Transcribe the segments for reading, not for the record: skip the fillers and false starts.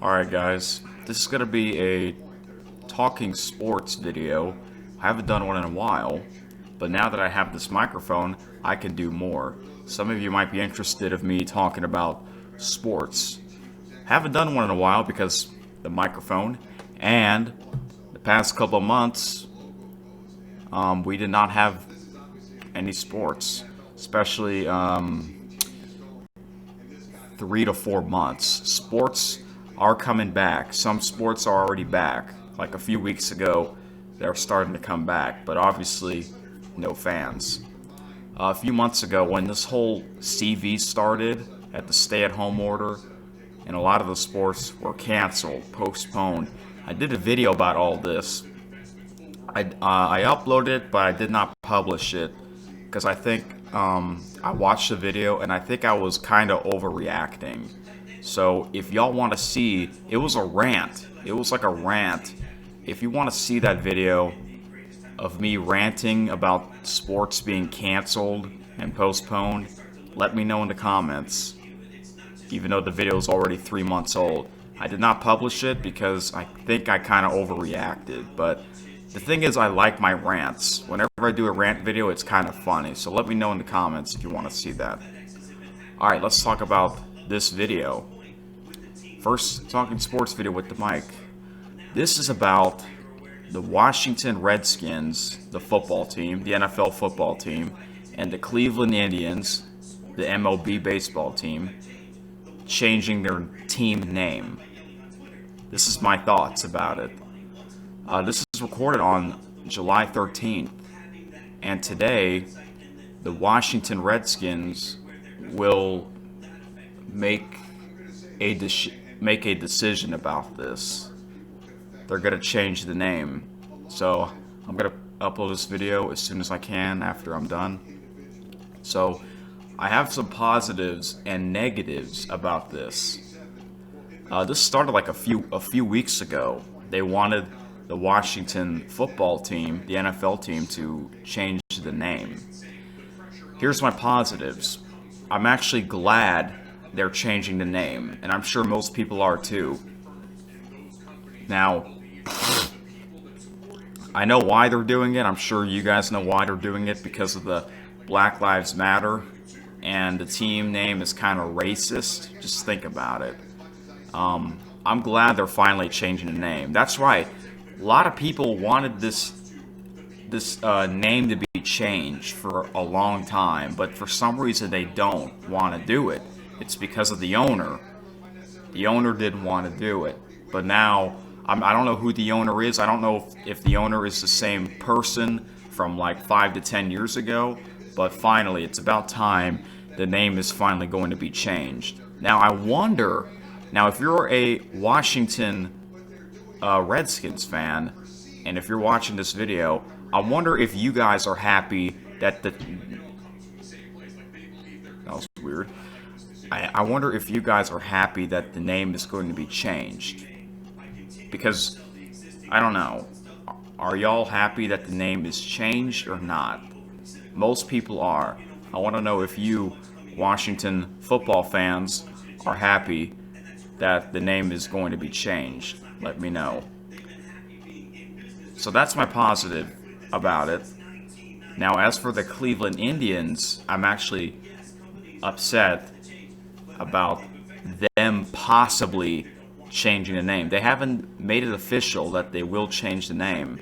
Alright guys, this is going to be a talking sports video. I haven't done one in a while, but now that I have this microphone, I can do more. Some of you might be interested of me talking about sports. Haven't done one in a while because the microphone, and the past couple of months, we did not have any sports, especially 3 to 4 months. Sports are coming back. Some sports are already back. Like a few weeks ago, they're starting to come back, but obviously no fans. A few months ago, when this whole CV started at the stay-at-home order, and a lot of the sports were canceled, postponed, I did a video about all this. I uploaded it, but I did not publish it because I think I watched the video and I think I was kind of overreacting. So if y'all want to see, it was a rant. It was like a rant. If you want to see that video of me ranting about sports being canceled and postponed, let me know in the comments. Even though the video is already 3 months old, I did not publish it because I think I kind of overreacted. But the thing is, I like my rants. Whenever I do a rant video, it's kind of funny. So let me know in the comments if you want to see that. Alright, let's talk about this video. First, talking sports video with the mic. This is about the Washington Redskins, the football team, the NFL football team, and the Cleveland Indians, the MLB baseball team, changing their team name. This is my thoughts about it. This is recorded on July 13th, and today the Washington Redskins will make a decision about this. They're going to change the name. So I'm going to upload this video as soon as I can after I'm done. So I have some positives and negatives about this. This started like a few weeks ago. They wanted the Washington football team, the NFL team, to change the name. Here's my positives. I'm actually glad they're changing the name, and I'm sure most people are too. Now, I know why they're doing it. I'm sure you guys know why they're doing it, because of the Black Lives Matter, and the team name is kind of racist. Just think about it. I'm glad they're finally changing the name. That's right. A lot of people wanted this name to be changed for a long time, but for some reason they don't want to do it. It's because of the owner. The owner didn't want to do it, but now I don't know who the owner is. I don't know if the owner is the same person from like 5 to 10 years ago, but finally, it's about time the name is finally going to be changed. Now, I wonder, if you're a Washington Redskins fan, and if you're watching this video, I wonder if you guys are happy that that was weird. I wonder if you guys are happy that the name is going to be changed. Because, I don't know, are y'all happy that the name is changed or not? Most people are. I want to know if you, Washington football fans, are happy that the name is going to be changed. Let me know. So that's my positive about it. Now, as for the Cleveland Indians, I'm actually upset about them possibly changing the name. They haven't made it official that they will change the name,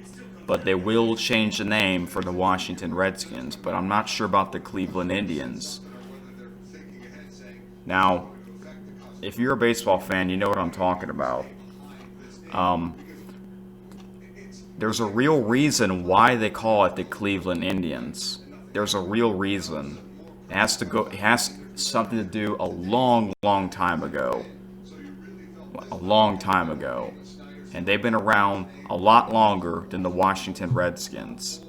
but they will change the name for the Washington Redskins, but I'm not sure about the Cleveland Indians. Now, if you're a baseball fan, you know what I'm talking about. There's a real reason why they call it the Cleveland Indians. There's a real reason. It has something to do a long time ago. A long time ago. And they've been around a lot longer than the Washington Redskins.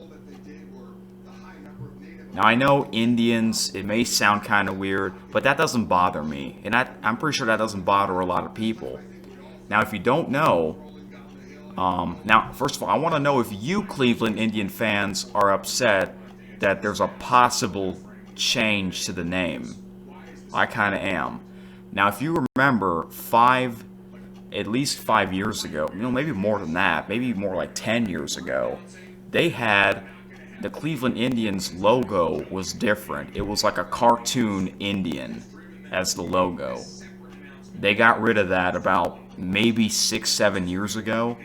Now, I know Indians, it may sound kind of weird, but that doesn't bother me. And I'm pretty sure that doesn't bother a lot of people. Now, if you don't know, now, first of all, I want to know if you Cleveland Indian fans are upset that there's a possible change to the name. I kind of am. Now, if you remember, at least 5 years ago, maybe more than that, maybe more like 10 years ago, they had the Cleveland Indians logo was different. It was like a cartoon Indian as the logo. They got rid of that about maybe 6, 7 years ago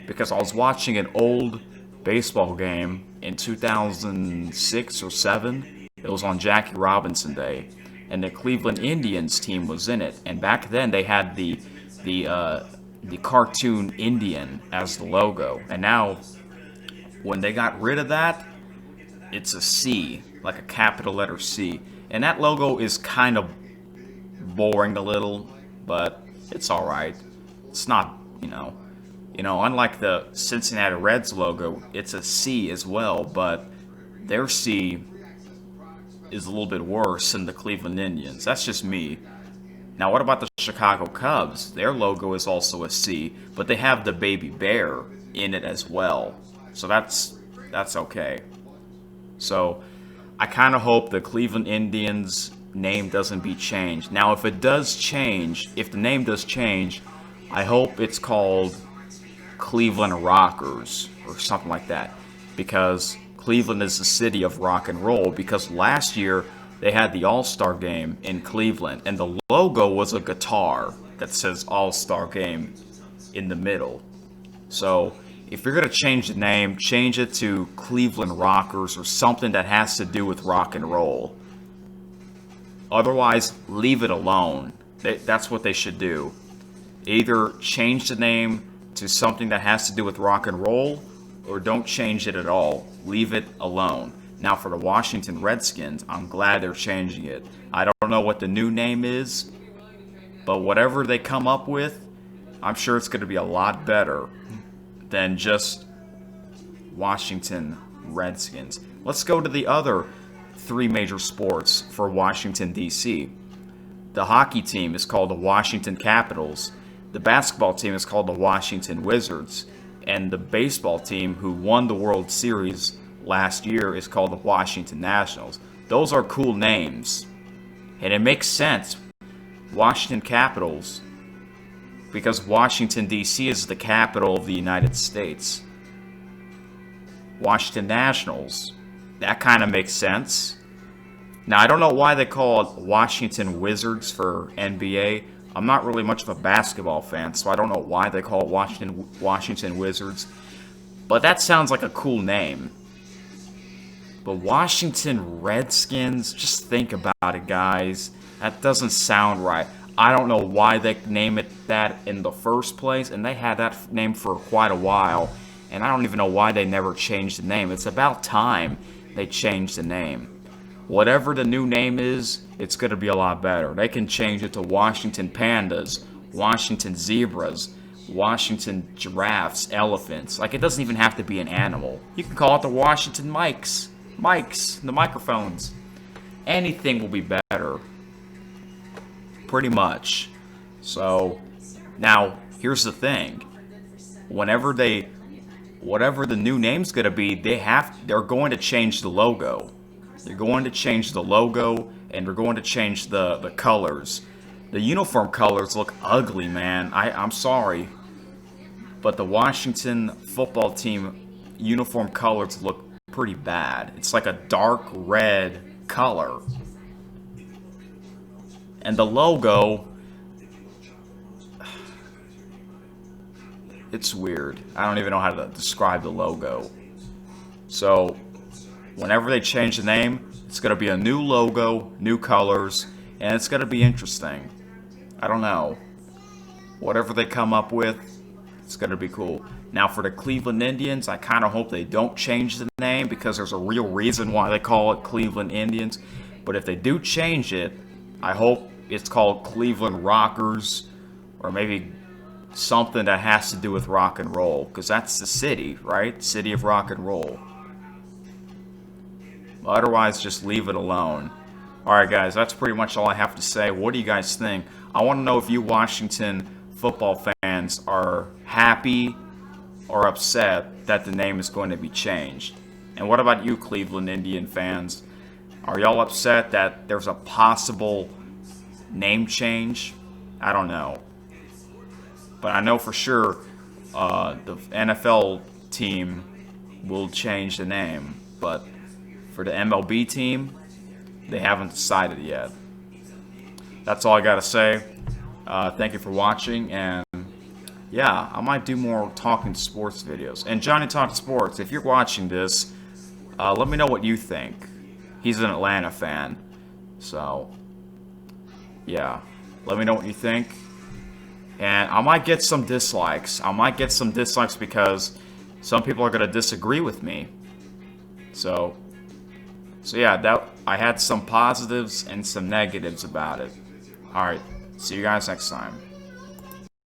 because I was watching an old baseball game in 2006 or 7. It was on Jackie Robinson Day, and the Cleveland Indians team was in it. And back then they had the cartoon Indian as the logo. And now, when they got rid of that, it's a C, like a capital letter C. And that logo is kind of boring a little, but it's all right. It's not, unlike the Cincinnati Reds logo, it's a C as well, but their C is a little bit worse than the Cleveland Indians. That's just me. Now, what about the Chicago Cubs? Their logo is also a C, but they have the baby bear in it as well. So that's okay. So I kind of hope the Cleveland Indians name doesn't be changed. Now, if it does change, if the name does change, I hope it's called Cleveland Rockers or something like that, because Cleveland is the city of rock and roll. Because last year they had the All-Star Game in Cleveland, and the logo was a guitar that says All-Star Game in the middle. So if you're going to change the name, change it to Cleveland Rockers or something that has to do with rock and roll. Otherwise, leave it alone. That's what they should do. Either change the name to something that has to do with rock and roll, or don't change it at all. Leave it alone. Now, for the Washington Redskins, I'm glad they're changing it. I don't know what the new name is, but whatever they come up with, I'm sure it's going to be a lot better than just Washington Redskins. Let's go to the other 3 major sports for Washington, D.C. The hockey team is called the Washington Capitals. The basketball team is called the Washington Wizards. And the baseball team who won the World Series last year is called the Washington Nationals. Those are cool names. And it makes sense. Washington Capitals, because Washington, D.C. is the capital of the United States. Washington Nationals, that kind of makes sense. Now, I don't know why they call it Washington Wizards for NBA. I'm not really much of a basketball fan, so I don't know why they call it Washington Wizards. But that sounds like a cool name. But Washington Redskins, just think about it, guys. That doesn't sound right. I don't know why they name it that in the first place, and they had that name for quite a while, and I don't even know why they never changed the name. It's about time they changed the name. Whatever the new name is, it's going to be a lot better. They can change it to Washington Pandas, Washington Zebras, Washington Giraffes, Elephants. Like, it doesn't even have to be an animal. You can call it the Washington Mics, the microphones. Anything will be better. Pretty much. So, now, here's the thing. Whatever the new name's going to be, they're going to change the logo. They're going to change the logo, and they're going to change the colors. The uniform colors look ugly, man. I'm sorry. But the Washington football team uniform colors look pretty bad. It's like a dark red color. And the logo, it's weird. I don't even know how to describe the logo. So, whenever they change the name, it's going to be a new logo, new colors, and it's going to be interesting. I don't know. Whatever they come up with, it's going to be cool. Now, for the Cleveland Indians, I kind of hope they don't change the name because there's a real reason why they call it Cleveland Indians. But if they do change it, I hope it's called Cleveland Rockers, or maybe something that has to do with rock and roll, because that's the city, right? City of rock and roll. Otherwise, just leave it alone. Alright, guys, that's pretty much all I have to say. What do you guys think? I want to know if you Washington football fans are happy or upset that the name is going to be changed. And what about you, Cleveland Indian fans? Are y'all upset that there's a possible name change? I don't know. But I know for sure the NFL team will change the name. But for the MLB team, they haven't decided yet. That's all I gotta say. Thank you for watching, and yeah, I might do more talking sports videos. And Johnny Talk Sports, if you're watching this, let me know what you think. He's an Atlanta fan, so yeah, let me know what you think. And I might get some dislikes. Because some people are gonna disagree with me. So yeah, that I had some positives and some negatives about it. All right, see you guys next time.